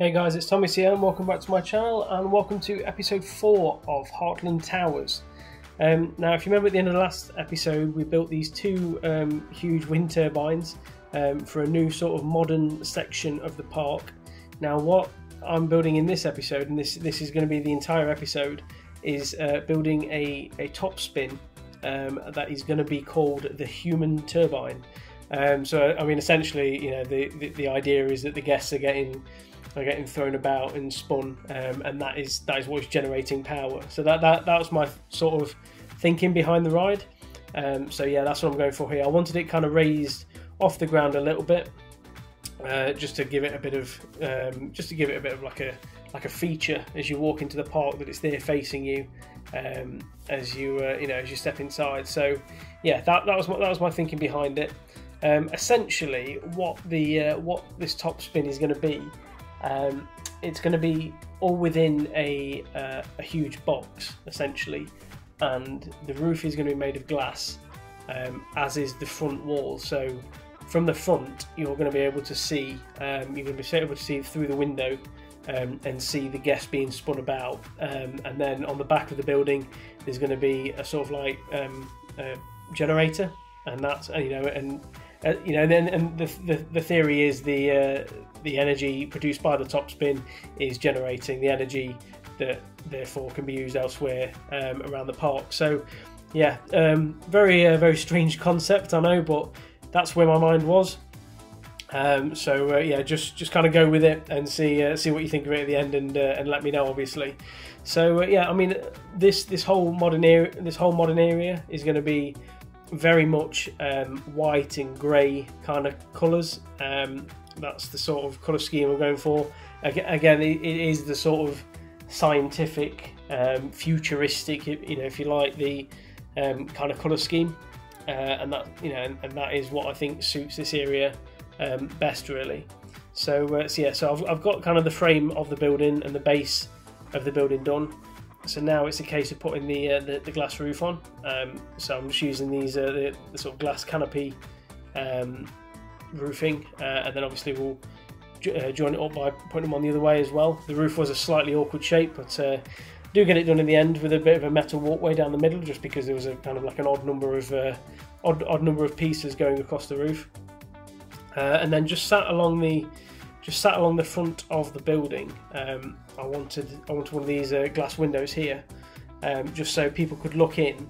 Hey guys, it's Thomas here and welcome back to my channel and welcome to episode 4 of Heartland Towers. Now if you remember at the end of the last episode we built these two huge wind turbines for a new sort of modern section of the park. Now what I'm building in this episode, and this is going to be the entire episode, is building a top spin that is going to be called the Human Turbine. So I mean essentially, you know, the idea is that the guests are getting thrown about and spun, and that is what is generating power. So that was my sort of thinking behind the ride. So yeah, that's what I'm going for here. I wanted it kind of raised off the ground a little bit, just to give it a bit of like a feature as you walk into the park, that it's there facing you as you step inside. So yeah, that was my thinking behind it. Essentially, what this top spin is going to be. It's going to be all within a huge box essentially, and the roof is going to be made of glass, as is the front wall. So from the front you're going to be able to see through the window and see the guests being spun about, and then on the back of the building there's going to be a sort of like generator, and that's the theory is the energy produced by the top spin is generating the energy that therefore can be used elsewhere around the park. So yeah, very strange concept, I know, but that's where my mind was. Yeah, just kind of go with it and see what you think of it at the end, and let me know, obviously. So yeah, I mean this whole modern area is going to be very much white and grey kind of colours. That's the sort of colour scheme I'm going for. Again, it is the sort of scientific, futuristic, if you like, the kind of colour scheme, and that is what I think suits this area best, really. So I've got kind of the frame of the building and the base of the building done. So now it's a case of putting the glass roof on. So I'm just using these the sort of glass canopy roofing, and then obviously we'll join it up by putting them on the other way as well. The roof was a slightly awkward shape, but do get it done in the end with a bit of a metal walkway down the middle, just because there was a kind of like an odd number of pieces going across the roof, and then just sat along the front of the building. I wanted one of these glass windows here, just so people could look in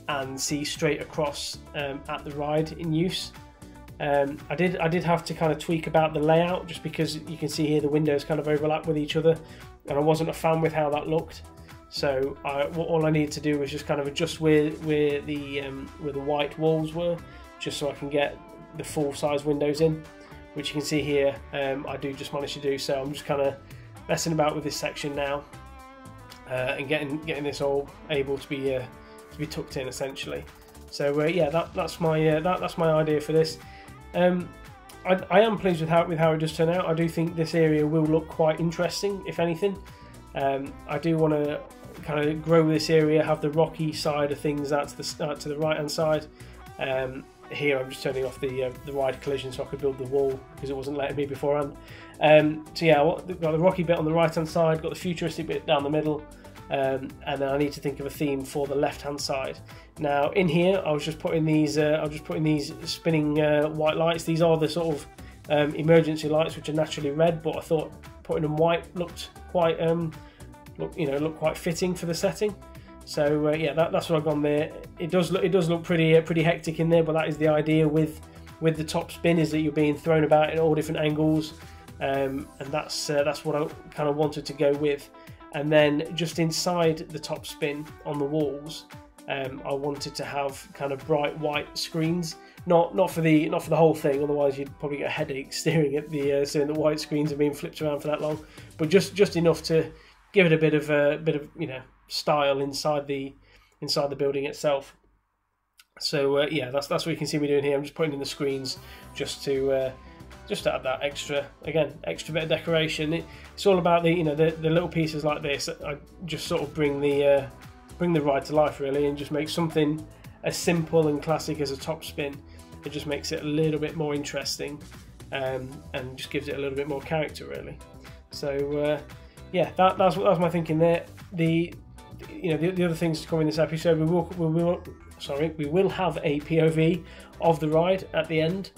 and see straight across at the ride in use. I did have to kind of tweak about the layout, just because you can see here the windows kind of overlap with each other, and I wasn't a fan with how that looked. So all I needed to do was just kind of adjust where the white walls were, just so I can get the full size windows in, which you can see here. I do just manage to do. So I'm just kind of messing about with this section now, and getting this all able to be tucked in essentially. So yeah, that's my idea for this. I am pleased with how it does turn out. I do think this area will look quite interesting, if anything. I do want to kind of grow this area, have the rocky side of things out to the right hand side. Here I'm just turning off the wide collision so I could build the wall, because it wasn't letting me beforehand. So yeah, I've got the rocky bit on the right hand side, got the futuristic bit down the middle, and then I need to think of a theme for the left hand side. Now in here I was just putting these spinning white lights. These are the sort of emergency lights, which are naturally red, but I thought putting them white looked quite quite fitting for the setting. So yeah, that's what I've gone there. It does look pretty hectic in there, but that is the idea with the top spin, is that you're being thrown about in all different angles, and that's what I kind of wanted to go with. And then just inside the top spin on the walls, I wanted to have kind of bright white screens. Not for the whole thing, otherwise you'd probably get a headache staring at the white screens and being flipped around for that long. But just enough to give it a bit of style inside the building itself. So yeah, that's what you can see me doing here. I'm just putting in the screens just to add that extra bit of decoration. It's all about the little pieces like this. I just sort of bring the ride to life, really, and just make something as simple and classic as a top spin. It just makes it a little bit more interesting, and just gives it a little bit more character, really. So yeah, that's my thinking there. The other things to come in this episode, we will have a POV of the ride at the end,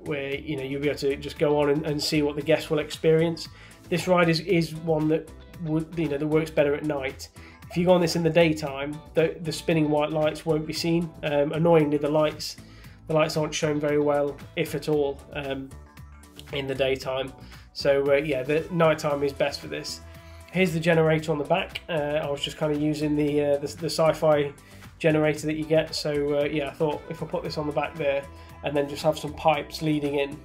where you'll be able to just go on and see what the guests will experience. This ride is one that that works better at night. If you go on this in the daytime, the spinning white lights won't be seen. Annoyingly, the lights aren't shown very well, if at all, in the daytime. So yeah, the nighttime is best for this. Here's the generator on the back. I was just kind of using the sci-fi generator that you get. So yeah, I thought if I put this on the back there, and then just have some pipes leading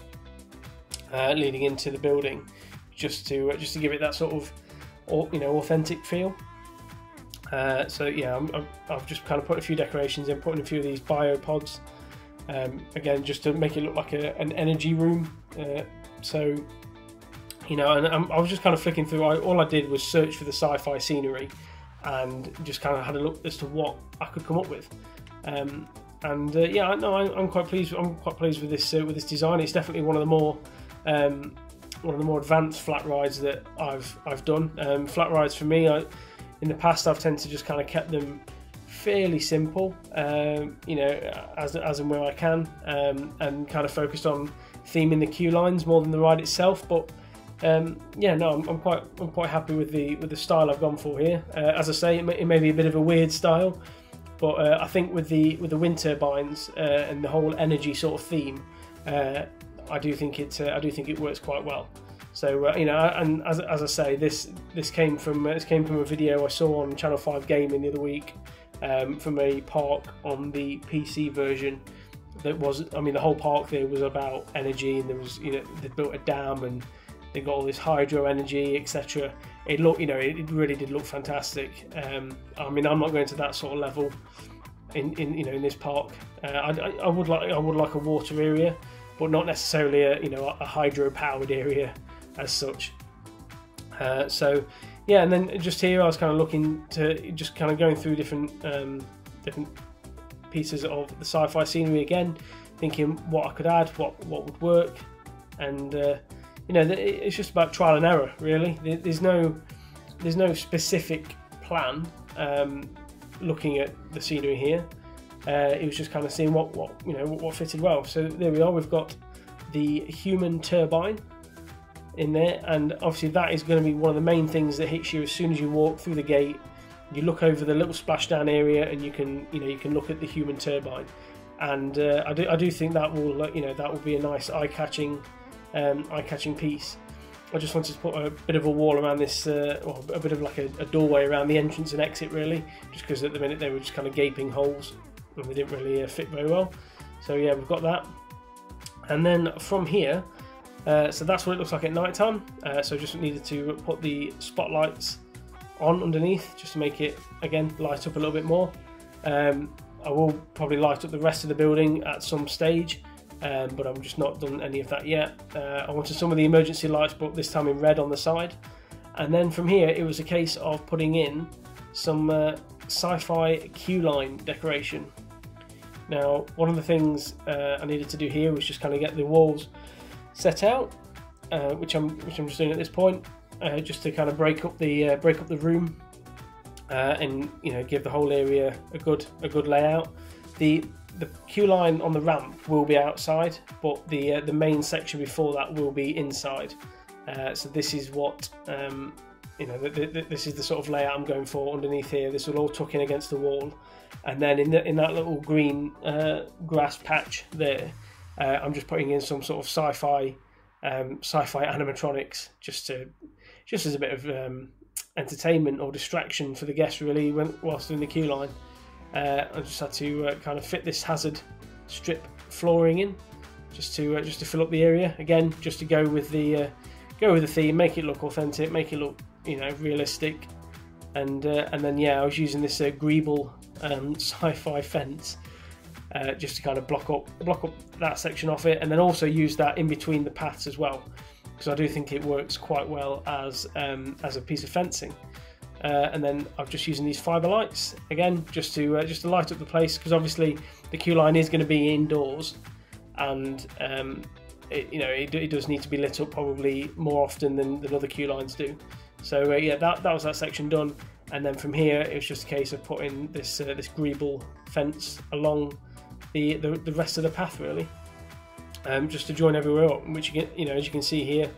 into the building, just to give it that sort of authentic feel. So yeah, I've just kind of put a few decorations in, putting a few of these biopods, again just to make it look like an energy room. So and I was just kind of flicking through. All I did was search for the sci-fi scenery, and just kind of had a look as to what I could come up with. Yeah, no, I'm quite pleased. I'm quite pleased with this design. It's definitely one of the more advanced flat rides that I've done. Flat rides for me, in the past I've tended to just kind of kept them fairly simple, as and where I can, and kind of focused on theming the queue lines more than the ride itself. But yeah, no, I'm quite happy with the style I've gone for here. As I say, it may be a bit of a weird style, but I think with the wind turbines and the whole energy sort of theme, I do think it works quite well. So and as I say, this came from a video I saw on Channel 5 Gaming the other week, from a park on the PC version. That was, the whole park there was about energy, and there was, they built a dam and they got all this hydro energy, etc. It looked, it really did look fantastic. I'm not going to that sort of level in this park. I would like a water area, but not necessarily a hydro powered area as such. So yeah, and then just here I was kind of looking to just kind of going through different pieces of the sci-fi scenery again, thinking what I could add, what would work, and it's just about trial and error really. There's no specific plan looking at the scenery here. It was just kind of seeing what fitted well. So there we are. We've got the human turbine in there, and obviously that is going to be one of the main things that hits you as soon as you walk through the gate. You look over the little splashdown area, and you can look at the human turbine, and I do think that will be a nice eye-catching piece. I just wanted to put a bit of a wall around this, or a bit of like a doorway around the entrance and exit really, just because at the minute they were just kind of gaping holes and they didn't really fit very well. So yeah, we've got that, and then from here, so that's what it looks like at night time. So just needed to put the spotlights on underneath just to make it again light up a little bit more. I will probably light up the rest of the building at some stage, but I've just not done any of that yet. I wanted some of the emergency lights, but this time in red on the side. And then from here it was a case of putting in some sci-fi queue line decoration. Now, one of the things I needed to do here was just kind of get the walls set out, which I'm just doing at this point, just to kind of break up the room, and give the whole area a good layout. The queue line on the ramp will be outside, but the main section before that will be inside. So this is what this is the sort of layout I'm going for underneath here. This will all tuck in against the wall, and then in that little green grass patch there, I'm just putting in some sort of sci-fi animatronics, just as a bit of entertainment or distraction for the guests really whilst in the queue line. I just had to kind of fit this hazard strip flooring in, just to fill up the area again, just to go with the theme, make it look authentic, make it look realistic, and then yeah, I was using this Greeble sci-fi fence, just to kind of block up that section off it, and then also use that in between the paths as well, because I do think it works quite well as a piece of fencing. And then I'm just using these fibre lights again, just to light up the place, because obviously the queue line is going to be indoors, and it does need to be lit up probably more often than other queue lines do. So yeah, that was that section done, and then from here it was just a case of putting this this greeble fence along the rest of the path really, just to join everywhere up, which as you can see here,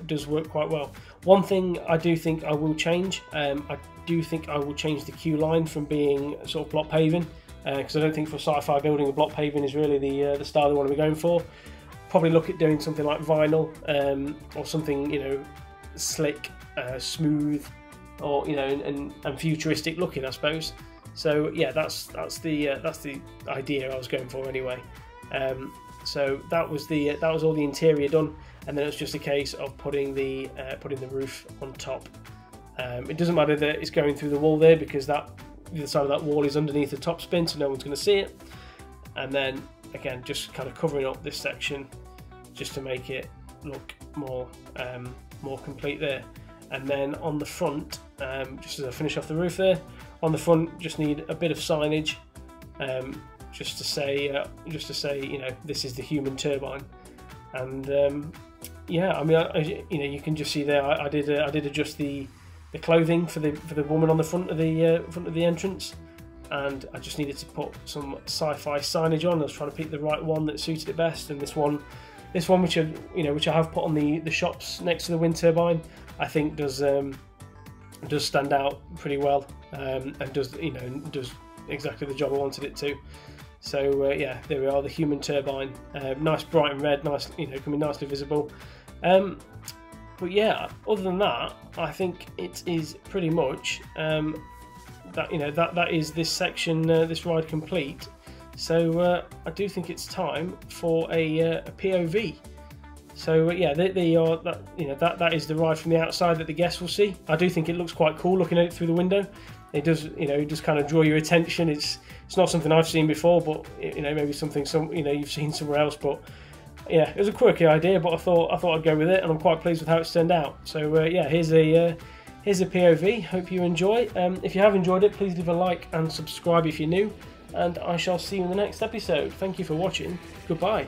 does work quite well. One thing I do think I will change, I do think I will change the queue line from being sort of block paving, because I don't think for sci-fi building a block paving is really the style they want to be going for. Probably look at doing something like vinyl, or something slick, smooth, or and futuristic looking, I suppose. So yeah, that's the idea I was going for anyway. So that was all the interior done, and then it's just a case of putting the roof on top. It doesn't matter that it's going through the wall there, because the other side of that wall is underneath the top spin, so no one's going to see it. And then again, just kind of covering up this section just to make it look more complete there. And then on the front, just as I finish off the roof there, on the front just need a bit of signage, just to say this is the human turbine. And yeah, I mean, you can just see there I did adjust the clothing for the woman on the front of the entrance, and I just needed to put some sci-fi signage on. I was trying to pick the right one that suited it best, and this one which I have put on the shops next to the wind turbine, I think does stand out pretty well, and does exactly the job I wanted it to. So yeah, there we are, the human turbine, nice bright and red, nice, can be nicely visible. But yeah, other than that, I think it is pretty much that is this section, this ride complete. So I do think it's time for a POV. So yeah, they are that is the ride from the outside that the guests will see. I do think it looks quite cool looking at it through the window. It does, just kind of draw your attention. It's not something I've seen before, but maybe something you've seen somewhere else. But yeah, it was a quirky idea, but I thought I'd go with it, and I'm quite pleased with how it's turned out. So yeah, here's a POV. Hope you enjoy. If you have enjoyed it, please leave a like and subscribe if you're new, and I shall see you in the next episode. Thank you for watching. Goodbye.